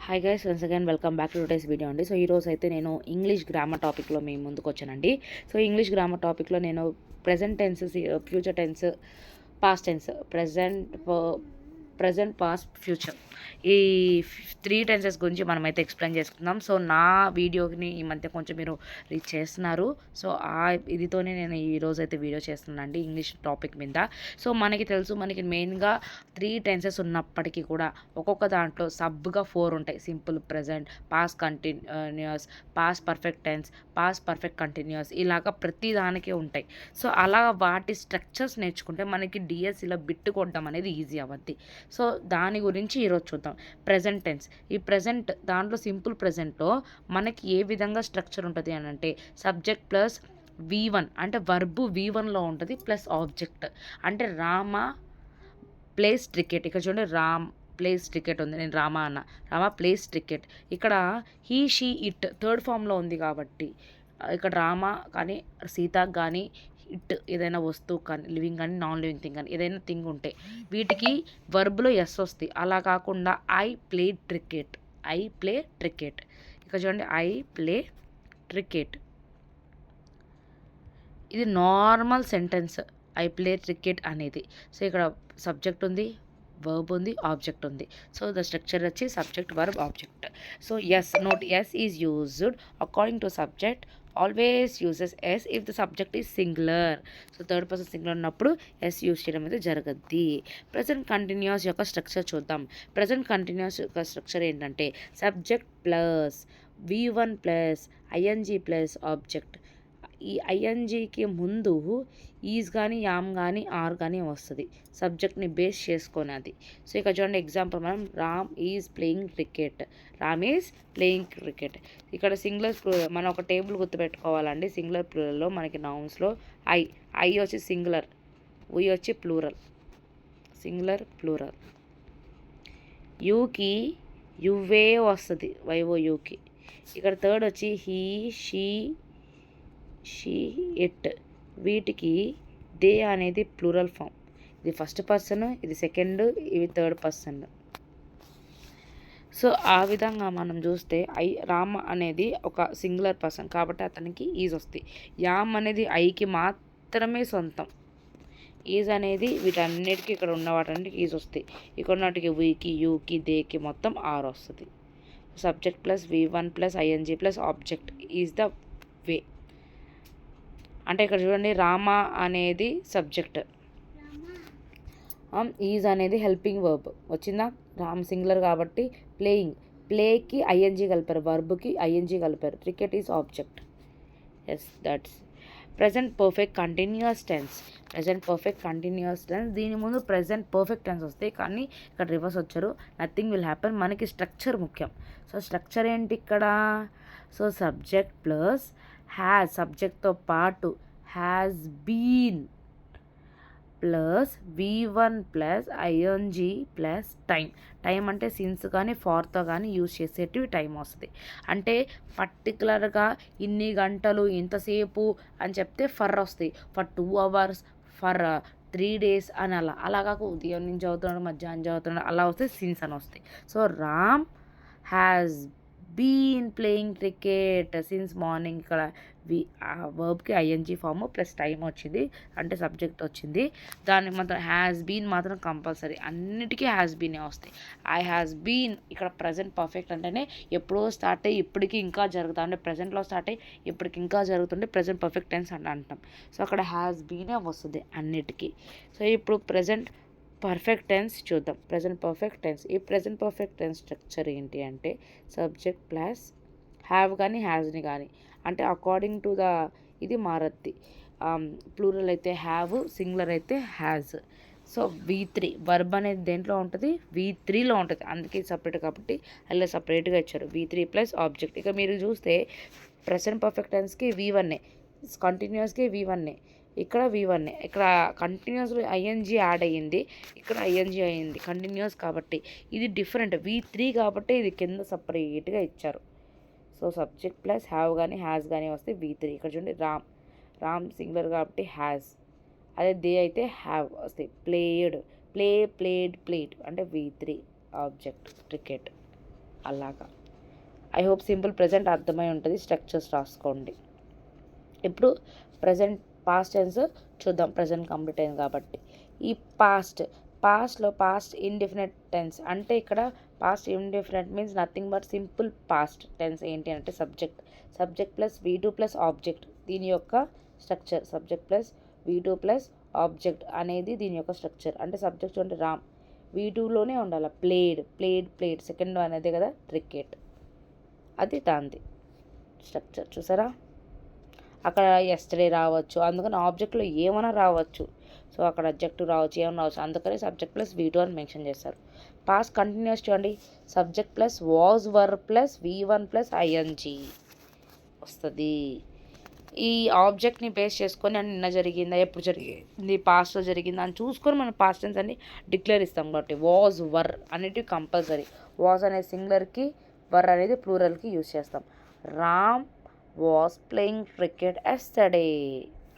Hi guys, once again welcome back to today's video అండి. So ఈరోజు అయితే నేను ఇంగ్లీష్ గ్రామర్ టాపిక్లో మీ ముందుకు వచ్చానండి. సో ఇంగ్లీష్ గ్రామర్ టాపిక్లో నేను present tense, future tense, past tense, present past future, ఈ 3 టెన్సెస్ గురించి మనమైతే ఎక్స్ప్లెయిన్ చేసుకుందాం. సో నా వీడియోని ఈ మధ్య కొంచెం మీరు రీచ్ చేస్తున్నారు. సో ఇదితోనే నేను ఈరోజు అయితే వీడియో చేస్తున్నాను అండి ఇంగ్లీష్ టాపిక్ మీద. సో మనకి తెలుసు, మనకి మెయిన్గా 3 టెన్సెస్ ఉన్నప్పటికీ కూడా ఒక్కొక్క దాంట్లో సబ్గా 4 ఉంటాయి. Simple, present, past continuous, past perfect tense, past perfect continuous, ఇలాగా ప్రతి దానికి ఉంటాయి. సో అలా వాటి స్ట్రక్చర్స్ నేర్చుకుంటే మనకి డిఎస్సిలో బిట్టు కొట్టడం అనేది ఈజీ అవ్వద్ది. సో దాని గురించి ఈరోజు చూద్దాం. ప్రెజెంట్ టెన్స్, ఈ ప్రెజెంట్ దాంట్లో సింపుల్ ప్రెజెంట్లో మనకి ఏ విధంగా స్ట్రక్చర్ ఉంటుంది అని అంటే సబ్జెక్ట్ ప్లస్ V1 అంటే వర్బు V1లో ఉంటుంది ప్లస్ ఆబ్జెక్ట్. అంటే రామ ప్లేస్ క్రికెట్. ఇక్కడ చూడండి, రామ్ ప్లేస్ క్రికెట్ ఉంది, నేను రామ అన్న, రామ ప్లేస్ క్రికెట్. ఇక్కడ హీ షీ ఇట్ థర్డ్ ఫామ్లో ఉంది కాబట్టి ఇక్కడ రామ కానీ సీత కానీ ఇట్ ఏదైనా వస్తువు కానీ లివింగ్ కానీ నాన్ లివింగ్ థింగ్ కానీ ఏదైనా థింగ్ ఉంటే వీటికి వర్బ్లో ఎస్ వస్తాయి. అలా కాకుండా I play cricket, I play cricket. ఇక్కడ చూడండి, ఐ ప్లే క్రికెట్, ఇది normal sentence I play cricket అనేది. సో ఇక్కడ సబ్జెక్ట్ ఉంది, వర్బ్ ఉంది, ఆబ్జెక్ట్ ఉంది. సో ద స్ట్రక్చర్ వచ్చి subject, verb, object. So yes, note s is used according to subject, always uses s if the subject is singular. So third person singular ఉన్నప్పుడు s use చేయడం అయితే జరగద్ది. Present continuous యొక్క structure చూద్దాం. Present continuous యొక్క structure ఏంటంటే subject plus V1 plus ING plus object. ఈ ఐఎన్జీకి ముందు ఈజ్ కానీ యామ్ కానీ ఆర్ కానీ వస్తుంది సబ్జెక్ట్ని బేస్ చేసుకొని అది. సో ఇక్కడ చూడండి ఎగ్జాంపుల్, మనం Ram is playing cricket, Ram is playing cricket. ఇక్కడ సింగులర్ ప్లూరల్, మనం ఒక టేబుల్ గుర్తుపెట్టుకోవాలండి. సింగులర్ ప్లూరల్లో మనకి నౌన్స్లో ఐ వచ్చి సింగులర్, ఉయ్ వచ్చి ప్లూరల్, సింగులర్ ప్లూరల్. యూకి యువే వస్తుంది, వైవో యూకి. ఇక్కడ థర్డ్ వచ్చి హీ షీ ఇట్, వీటికి దే అనేది ప్లూరల్ ఫామ్. ఇది ఫస్ట్ పర్సన్, ఇది సెకండ్, ఇవి థర్డ్ పర్సన్. సో ఆ విధంగా మనం చూస్తే రామ అనేది ఒక సింగులర్ పర్సన్ కాబట్టి అతనికి ఈజ్ వస్తాయి. యామ్ అనేది ఐకి మాత్రమే సొంతం, ఈజ్ అనేది వీటన్నిటికీ ఇక్కడ ఉన్న వాటన్నిటికి ఈజ్ వస్తాయి. ఇక్కడ ఉన్నటికి వీకి, యూకి, దేకి మొత్తం ఆర్ వస్తుంది. Subject plus V1 plus ING plus object is the way. అంటే ఇక్కడ చూడండి, రామ అనేది సబ్జెక్ట్, ఈజ్ అనేది హెల్పింగ్ వర్బ్ వచ్చిందా. రామ్ సింగులర్ కాబట్టి ప్లేయింగ్, ప్లేకి ఐఎన్జీ కలిపారు, వర్బ్కి ఐఎన్జీ కలిపారు, cricket is object. Yes, that's present perfect continuous tense. Present perfect continuous tense, దీని ముందు ప్రజెంట్ పర్ఫెక్ట్ టెన్స్ వస్తాయి కానీ ఇక్కడ రివర్స్ వచ్చారు. నథింగ్ విల్ హ్యాపెన్, మనకి స్ట్రక్చర్ ముఖ్యం. సో స్ట్రక్చర్ ఏంటి ఇక్కడ? సో సబ్జెక్ట్ ప్లస్ హ్యాజ్, సబ్జెక్ట్తో పాటు has been plus V1 plus ING plus time. Time అంటే సిన్స్ కానీ ఫార్తో కానీ యూజ్ చేసేటివి టైం వస్తుంది. అంటే పర్టికులర్గా ఇన్ని గంటలు ఇంతసేపు అని చెప్తే ఫర్ వస్తాయి, ఫర్ 2 hours, ఫర్ 3 days అని అలాగా ఉదయం నుంచి చదువుతున్నాడు, మధ్యాహ్నం చదువుతున్నాడు, అలా వస్తే సిన్స్ అని వస్తాయి. So Ram has been playing cricket since morning. ఇక్కడ వర్బ్కి ఐఎన్జీ ఫామ్ ప్లస్ టైం వచ్చింది అంటే సబ్జెక్ట్ వచ్చింది. దాన్ని మాత్రం హ్యాస్ బీన్ మాత్రం కంపల్సరీ, అన్నిటికీ హ్యాస్ బీనే వస్తాయి. ఐ హ్యాస్ బీన్ ఇక్కడ ప్రజెంట్ పర్ఫెక్ట్ అంటేనే ఎప్పుడో స్టార్ట్ అయ్యి ఇప్పటికీ ఇంకా జరుగుతా అంటే ప్రజెంట్లో స్టార్ట్ అయ్యి ఇప్పటికి ఇంకా జరుగుతుంటే ప్రజెంట్ పర్ఫెక్ట్ టెన్స్ అని అంటాం. సో అక్కడ హ్యాస్ బీనే వస్తుంది అన్నిటికీ. సో ఇప్పుడు ప్రజెంట్ పర్ఫెక్ట్ టెన్స్ చూద్దాం. ప్రజెంట్ పర్ఫెక్ట్ టెన్స్, ఈ ప్రజెంట్ పర్ఫెక్ట్ టెన్స్ స్ట్రక్చర్ ఏంటి అంటే సబ్జెక్ట్ ప్లస్ హ్యావ్ కానీ హ్యాజ్ని కానీ, అంటే అకార్డింగ్ టు ద ఇది మారద్ది. ప్లూరల్ అయితే హ్యావ్, సింగులర్ అయితే హ్యాజ్. సో V3 వర్బ్ అనేది దేంట్లో ఉంటుంది, V3లో ఉంటుంది, అందుకే సపరేట్ కాబట్టి అలా సపరేట్గా ఇచ్చారు. V3 plus object. ఇక మీరు చూస్తే ప్రెసెంట్ పర్ఫెక్ట్ టెన్స్కి V1, కంటిన్యూస్కి V1, ఇక్కడ V1, ఇక్కడ కంటిన్యూస్లో ఐఎన్జీ యాడ్ అయ్యింది, ఇక్కడ ఐఎన్జీ అయ్యింది కంటిన్యూస్ కాబట్టి. ఇది డిఫరెంట్, V3 కాబట్టి ఇది కింద సపరేట్గా ఇచ్చారు. సో సబ్జెక్ట్ ప్లస్ హ్యావ్ కానీ హ్యాజ్ కానీ వస్తే V3. ఇక్కడ చూడండి, రామ్ సింగులర్ కాబట్టి హ్యాజ్, అదే దే అయితే హ్యావ్ వస్తాయి. ప్లేడ్, ప్లేడ్ అంటే V3 ఆబ్జెక్ట్ క్రికెట్. అలాగా. ఐ హోప్ సింపుల్ ప్రెజెంట్ అర్థమై ఉంటుంది. స్ట్రక్చర్స్ రాసుకోండి. ఇప్పుడు ప్రజెంట్ పాస్ట్ టెన్స్ చూద్దాం. ప్రజెంట్ కంప్లీట్ అయింది కాబట్టి ఈ పాస్ట్లో పాస్ట్ ఇండెఫినెట్ టెన్స్ అంటే ఇక్కడ past indefinite means nothing but simple past tense ఏంటి అంటే subject plus V2 plus object దీని యొక్క structure. Subject plus V2 plus object అనేది దీని యొక్క స్ట్రక్చర్. అంటే సబ్జెక్ట్ అంటే రామ్, V2లోనే ఉండాలి. ప్లేడ్ సెకండ్ అనేది కదా క్రికెట్, అది దాంది స్ట్రక్చర్. చూసారా, అక్కడ ఎస్టర్డే రావచ్చు, అందుకని ఆబ్జెక్ట్లో ఏమైనా రావచ్చు. సో అక్కడ అబ్జెక్టివ్ రావచ్చు, ఏమైనా రావచ్చు, అందుకని సబ్జెక్ట్ ప్లస్ V2 అని మెన్షన్ చేస్తారు. పాస్ట్ కంటిన్యూస్ చూడండి. Subject plus was were plus V1 plus ING వస్తుంది. ఈ ఆబ్జెక్ట్ని బేస్ చేసుకొని అని నిన్న జరిగిందా, ఎప్పుడు జరిగింది, పాస్ట్లో జరిగిందా అని చూసుకొని మనం పాస్ట్ టెన్స్ అని డిక్లేర్ ఇస్తాం. కాబట్టి వాజ్ వర్ అనేటివి కంపల్సరీ. వాజ్ అనేది సింగులర్కి, వర్ అనేది ప్లూరల్కి యూజ్ చేస్తాం. Ram was playing cricket yesterday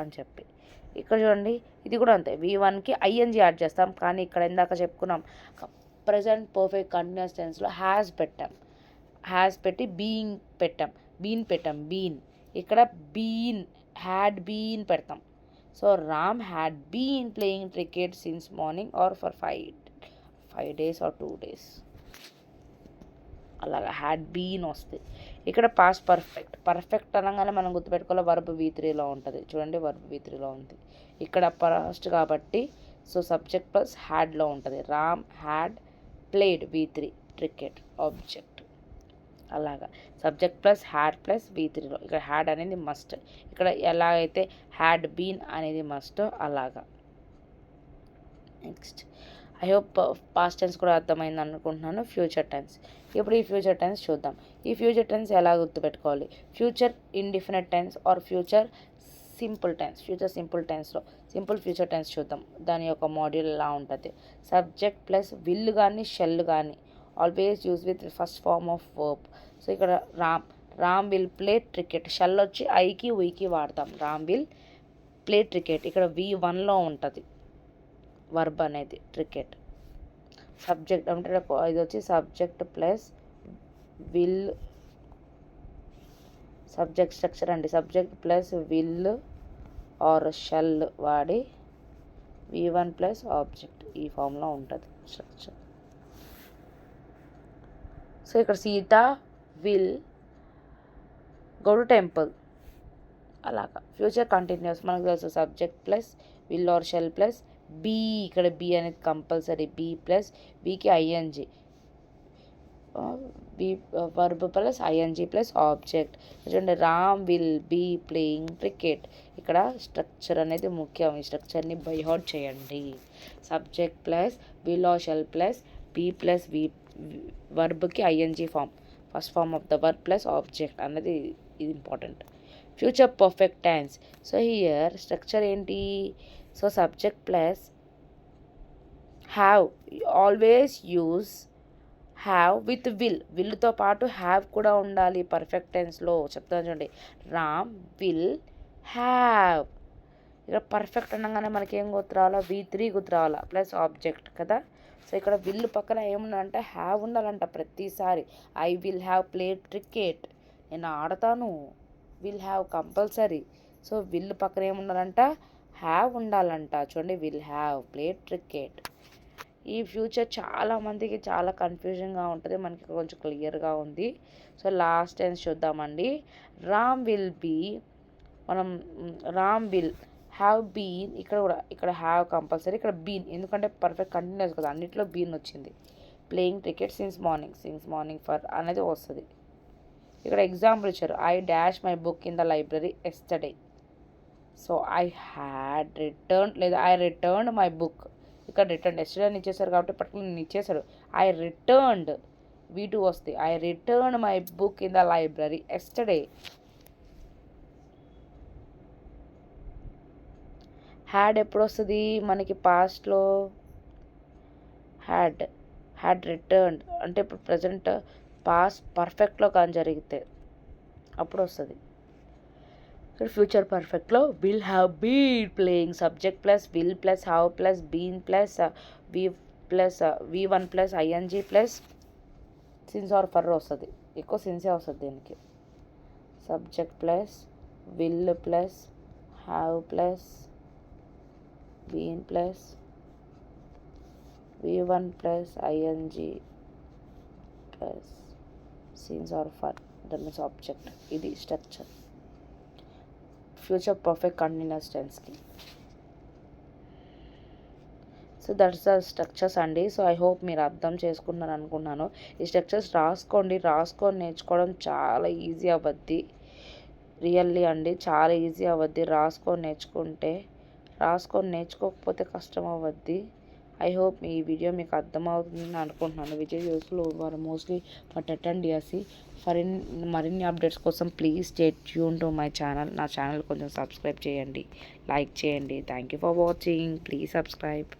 అని చెప్పి. ఇక్కడ చూడండి, ఇది కూడా అంతే. V1కి ING యాడ్ చేస్తాం. కానీ ఇక్కడ ఇందాక చెప్పుకున్నాం ప్రజెంట్ పర్ఫెక్ట్ కంటిన్యూస్ టెన్స్లో హ్యాస్ పెట్టి బీన్ పెట్టాం. ఇక్కడ హ్యాడ్ బీన్ పెడతాం. So Ram had been playing cricket since morning or for 5 days or 2 days. అలాగా హ్యాడ్ బీన్ వస్తుంది. ఇక్కడ పాస్ట్ పర్ఫెక్ట్ అనగానే మనం గుర్తుపెట్టుకోవాలి వర్బ్ V3లో ఉంటుంది. చూడండి, వర్బ్ V3లో ఉంది. ఇక్కడ పాస్ట్ కాబట్టి సో సబ్జెక్ట్ ప్లస్ హ్యాడ్లో ఉంటుంది. Ram had played V3 cricket object. అలాగా సబ్జెక్ట్ ప్లస్ హ్యాడ్ ప్లస్ V3లో ఇక్కడ హ్యాడ్ అనేది మస్ట్. ఇక్కడ ఎలాగైతే హ్యాడ్ బీన్ అనేది మస్ట్ అలాగా. Next I hope past tense కూడా అర్థమైంది అనుకుంటున్నాను. Future tense. ఇప్పుడు ఈ ఫ్యూచర్ టెన్స్ చూద్దాం. ఈ ఫ్యూచర్ టెన్స్ ఎలా గుర్తుపెట్టుకోవాలి? Future indefinite tense or future simple టెన్స్లో సింపుల్ ఫ్యూచర్ టెన్స్ చూద్దాం. దాని యొక్క మాడ్యూల్ ఎలా ఉంటుంది. సబ్జెక్ట్ ప్లస్ విల్ కానీ షెల్ కానీ always use with first form of verb. So ఇక్కడ Ram will play cricket. Shall వచ్చి ఐకి వీకి వాడతాం. Ram will play cricket. ఇక్కడ V1లో ఉంటుంది వర్బ్ అనేది క్రికెట్. సబ్జెక్ట్ అంటే ఇది వచ్చి subject plus will, subject structure అండి. Subject plus will or shall వాడి V1 ప్లస్ ఆబ్జెక్ట్ ఈ ఫామ్లో ఉంటుంది స్ట్రక్చర్. సో ఇక్కడ Sita will go to temple అలాగా. ఫ్యూచర్ కంటిన్యూస్ మనకు తెలుసు. Subject plus will or shall plus be. ఇక్కడ బీ అనేది కంపల్సరీ. బీ ప్లస్ బీకి ING, be verb plus ING plus object. చూడండి, Ram will be playing cricket. ఇక్కడ స్ట్రక్చర్ అనేది ముఖ్యం. ఈ స్ట్రక్చర్ని బై హార్ట్ చేయండి. Subject plus will or shall plus be plus వర్బ్కి ING form, first form of the verb plus object అనేది ఇది important. Future perfect tense. So here structure ఏంటి? So subject plus have, always use have with విల్తో పాటు have కూడా ఉండాలి perfect టెన్స్లో. చెప్తాను చూడండి, రామ్ విల్ హ్యావ్. ఇక్కడ పర్ఫెక్ట్ అనగానే మనకి ఏం గుర్తు రావాలా? V3 గుర్తు రావాలా ప్లస్ ఆబ్జెక్ట్ కదా. సో ఇక్కడ విల్ పక్కన ఏముండాలంటే హ్యావ్ ఉండాలంట ప్రతిసారి. I will have played cricket, నేను ఆడతాను. Will have compulsory. So will పక్కన ఏముండాలంట? హ్యావ్ ఉండాలంట. చూడండి, విల్ హ్యావ్ ప్లేడ్ క్రికెట్. ఈ ఫ్యూచర్ చాలామందికి చాలా కన్ఫ్యూజన్గా ఉంటుంది, మనకి కొంచెం క్లియర్గా ఉంది. సో లాస్ట్ టెన్స్ చూద్దామండి. Ram will have been. ఇక్కడ కూడా ఇక్కడ హ్యావ్ కంపల్సరీ, ఇక్కడ బీన్ ఎందుకంటే పర్ఫెక్ట్ కంటిన్యూస్ కదా, అన్నిట్లో బీన్ వచ్చింది. Playing cricket since morning for అనేది వస్తుంది. ఇక్కడ ఎగ్జాంపుల్ ఇచ్చారు, I dash my book in the library yesterday. So I had return లేదా ఐ రిటర్న్డ్ మై బుక్. ఇక్కడ రిటర్న్ ఎస్టర్డే అని ఇచ్చేసారు కాబట్టి పర్టికులర్ నేను ఇచ్చేసాడు. ఐ రిటర్న్డ్ V2 వస్తుంది. I return my book in the library yesterday. Had ఎప్పుడు వస్తుంది మనకి? పాస్ట్లో హ్యాడ్ రిటర్న్డ్ అంటే ఇప్పుడు ప్రజెంట్ పాస్ట్ పర్ఫెక్ట్లో కానీ జరిగితే అప్పుడు వస్తుంది. ఫ్యూచర్ పర్ఫెక్ట్లో will have been playing. Subject plus will plus have plus been plus V1 plus ING plus since or for వస్తుంది, ఎక్కువ సిన్సే వస్తుంది దీనికి. Subject plus will plus have plus been plus V1 plus ING plus since or for, that means object. ఇది structure future perfect continuous టెన్స్కి. So that's the structures అండి. So I hope మీరు అర్థం చేసుకున్నారు అనుకున్నాను. ఈ స్ట్రక్చర్స్ రాసుకొని నేర్చుకోవడం చాలా ఈజీ అవ్వద్ది. రియల్లీ అండి, చాలా ఈజీ అవ్వద్ది రాసుకొని నేర్చుకోకపోతే కష్టం అవ్వద్ది. ఐ హోప్ ఈ వీడియో మీకు అర్థమవుతుందని అనుకుంటున్నాను. Vijay useful for mostly for TET and DSC. మరిన్ని అప్డేట్స్ కోసం please stay tune to my channel. నా ఛానల్ కొంచెం సబ్స్క్రైబ్ చేయండి, లైక్ చేయండి. Thank you for watching. Please subscribe.